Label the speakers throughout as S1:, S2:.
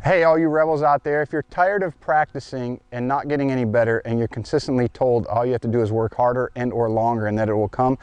S1: Hey, all you rebels out there, if you're tired of practicing and not getting any better and you're consistently told all you have to do is work harder and or longer and that it will come,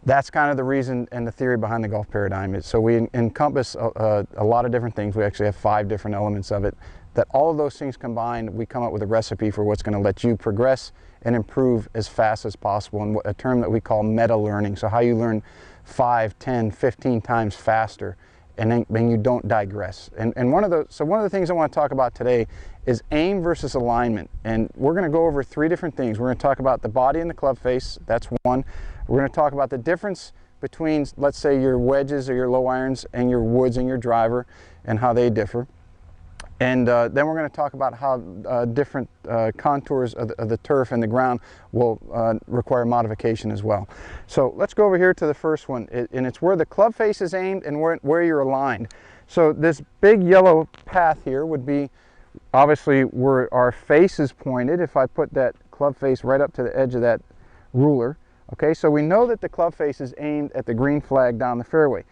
S1: that's kind of the reason and the theory behind the golf paradigm. So we encompass a lot of different things. We actually have 5 different elements of it. That all of those things combined, we come up with a recipe for what's going to let you progress and improve as fast as possible, and a term that we call meta learning. So how you learn 5, 10, 15 times faster, and then you don't digress. And one of the things I want to talk about today is aim versus alignment. And we're going to go over 3 different things. We're going to talk about the body and the club face. That's one. We're going to talk about the difference between, let's say, your wedges or your low irons and your woods and your driver, and how they differ. And then we're going to talk about how different contours of the turf and the ground will require modification as well. So let's go over here to the first one, and it's where the club face is aimed and where you're aligned. So this big yellow path here would be obviously where our face is pointed. If I put that club face right up to the edge of that ruler, okay, so we know that the club face is aimed at the green flag down the fairway.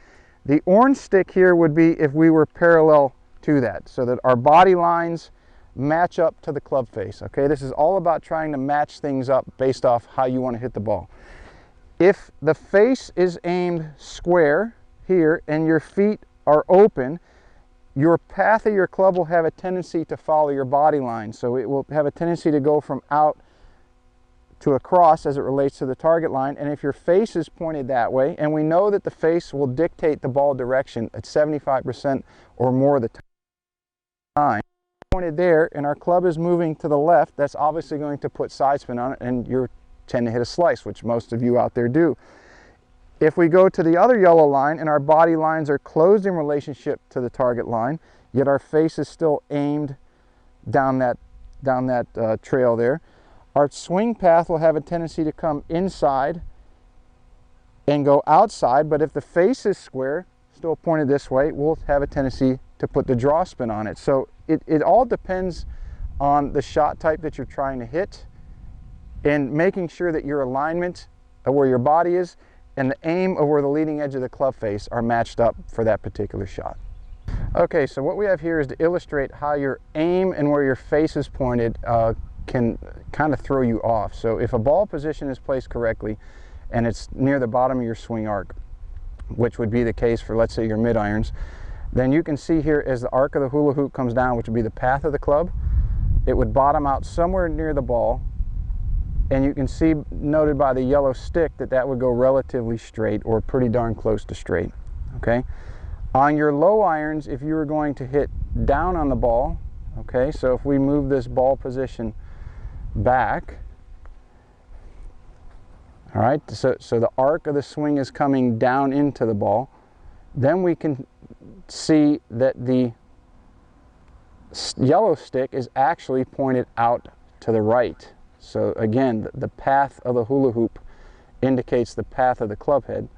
S1: The orange stick here would be if we were parallel to that, so that our body lines match up to the club face. Okay, this is all about trying to match things up based off how you want to hit the ball. If the face is aimed square here and your feet are open, your path of your club will have a tendency to follow your body line. So it will have a tendency to go from out to across as it relates to the target line. And if your face is pointed that way, and we know that the face will dictate the ball direction at 75% or more of the time, pointed there and our club is moving to the left, that's obviously going to put side spin on it, and you tend to hit a slice, which most of you out there do. If we go to the other yellow line and our body lines are closed in relationship to the target line, yet our face is still aimed down that trail there, our swing path will have a tendency to come inside and go outside. But if the face is square, still pointed this way, we'll have a tendency to put the draw spin on it. So it all depends on the shot type that you're trying to hit, and making sure that your alignment of where your body is and the aim of where the leading edge of the club face are matched up for that particular shot. Okay, so what we have here is to illustrate how your aim and where your face is pointed can kind of throw you off. So if a ball position is placed correctly and it's near the bottom of your swing arc, which would be the case for, let's say, your mid irons, then you can see here as the arc of the hula hoop comes down, which would be the path of the club, it would bottom out somewhere near the ball, and you can see noted by the yellow stick that that would go relatively straight or pretty darn close to straight. Okay, on your low irons, if you were going to hit down on the ball, okay, so if we move this ball position back, all right, so the arc of the swing is coming down into the ball, then we can see that the yellow stick is actually pointed out to the right. So again, the path of the hula hoop indicates the path of the club head,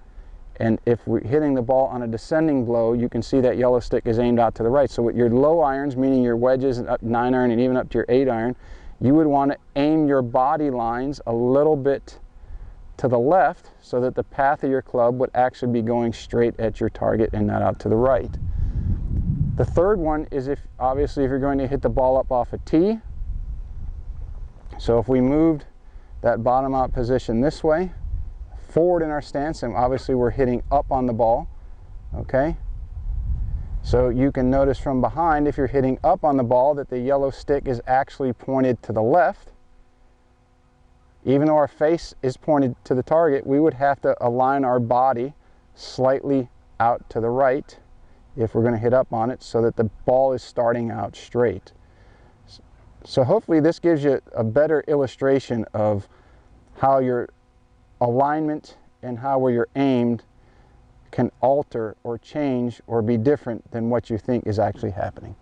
S1: and if we're hitting the ball on a descending blow, you can see that yellow stick is aimed out to the right. So with your low irons, meaning your wedges and up 9 iron and even up to your 8 iron, you would want to aim your body lines a little bit to the left so that the path of your club would actually be going straight at your target and not out to the right. The third one is obviously if you're going to hit the ball up off a tee. So if we moved that bottom out position this way, forward in our stance, and obviously we're hitting up on the ball, okay? So you can notice from behind, if you're hitting up on the ball, that the yellow stick is actually pointed to the left. Even though our face is pointed to the target, we would have to align our body slightly out to the right if we're going to hit up on it, so that the ball is starting out straight. So hopefully this gives you a better illustration of how your alignment and where you're aimed can alter or change or be different than what you think is actually happening.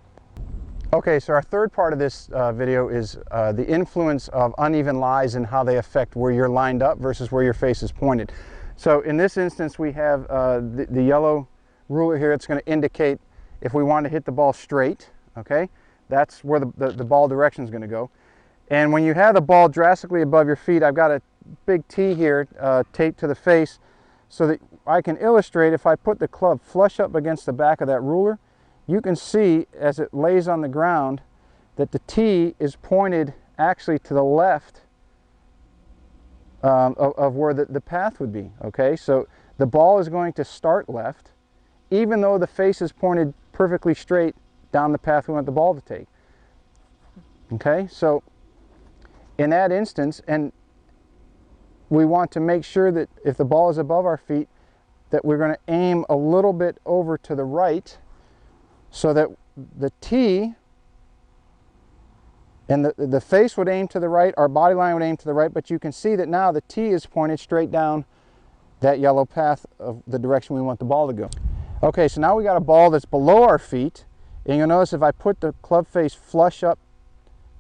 S1: Okay, so our third part of this video is the influence of uneven lies and how they affect where you're lined up versus where your face is pointed. So in this instance, we have the yellow ruler here. It's going to indicate if we want to hit the ball straight, okay? That's where the ball direction is going to go. And when you have the ball drastically above your feet, I've got a big T here taped to the face so that I can illustrate. If I put the club flush up against the back of that ruler, you can see as it lays on the ground that the tee is pointed actually to the left of where the path would be. Okay, so the ball is going to start left, even though the face is pointed perfectly straight down the path we want the ball to take. Okay, so in that instance, and we want to make sure that if the ball is above our feet, that we're going to aim a little bit over to the right so that the tee and the face would aim to the right, our body line would aim to the right, but you can see that now the tee is pointed straight down that yellow path of the direction we want the ball to go. Okay, so now we got a ball that's below our feet, and you'll notice if I put the club face flush up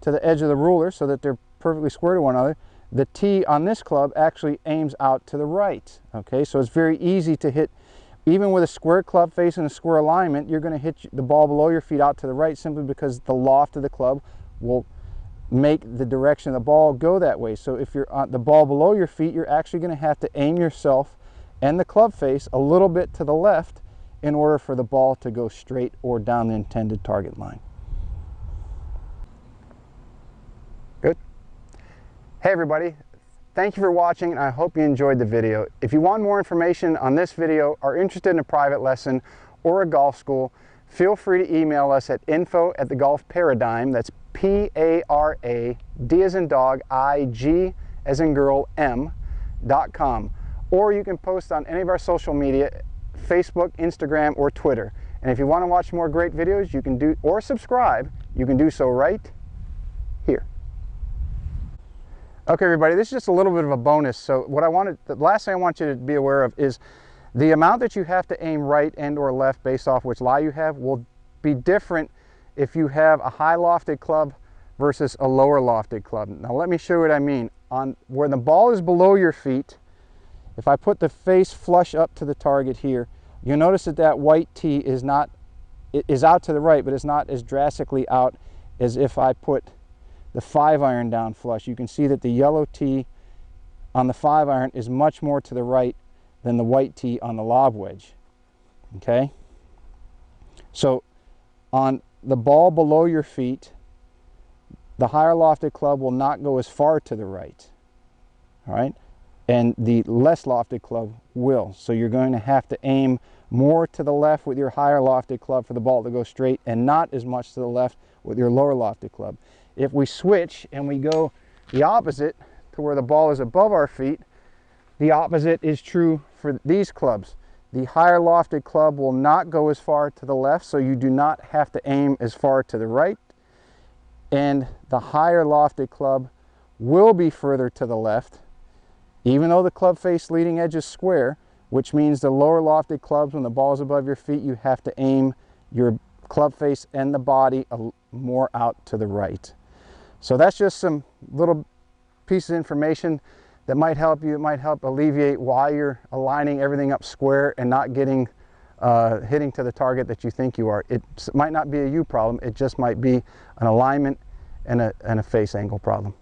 S1: to the edge of the ruler so that they're perfectly square to one another, the tee on this club actually aims out to the right. Okay, so it's very easy to hit. Even with a square club face and a square alignment, you're going to hit the ball below your feet out to the right simply because the loft of the club will make the direction of the ball go that way. So if you're on the ball below your feet, you're actually going to have to aim yourself and the club face a little bit to the left in order for the ball to go straight or down the intended target line. Good. Hey everybody, thank you for watching, and I hope you enjoyed the video. If you want more information on this video, are interested in a private lesson or a golf school, feel free to email us at info@thegolfparadigm, that's P-A-R-A-D as in dog, I-G as in girl, M.com. Or you can post on any of our social media, Facebook, Instagram, or Twitter. And if you want to watch more great videos, you can do, or subscribe, you can do so right here. Okay everybody, this is just a little bit of a bonus. So the last thing I want you to be aware of is the amount that you have to aim right and or left based off which lie you have will be different if you have a high lofted club versus a lower lofted club. Now let me show you what I mean. On where the ball is below your feet, if I put the face flush up to the target here, you'll notice that that white tee is out to the right, but it's not as drastically out as if I put the 5-iron down flush. You can see that the yellow tee on the 5-iron is much more to the right than the white tee on the lob wedge. Okay, so on the ball below your feet, the higher lofted club will not go as far to the right, all right, and the less lofted club will. So you're going to have to aim more to the left with your higher lofted club for the ball to go straight, and not as much to the left with your lower lofted club. If we switch and we go the opposite to where the ball is above our feet, the opposite is true for these clubs. The higher lofted club will not go as far to the left, so you do not have to aim as far to the right. And the higher lofted club will be further to the left, even though the club face leading edge is square, which means the lower lofted clubs, when the ball is above your feet, you have to aim your club face and the body more out to the right. So that's just some little pieces of information that might help you. It might help alleviate why you're aligning everything up square and not getting hitting to the target that you think you are. It might not be a you problem. It just might be an alignment and a face angle problem.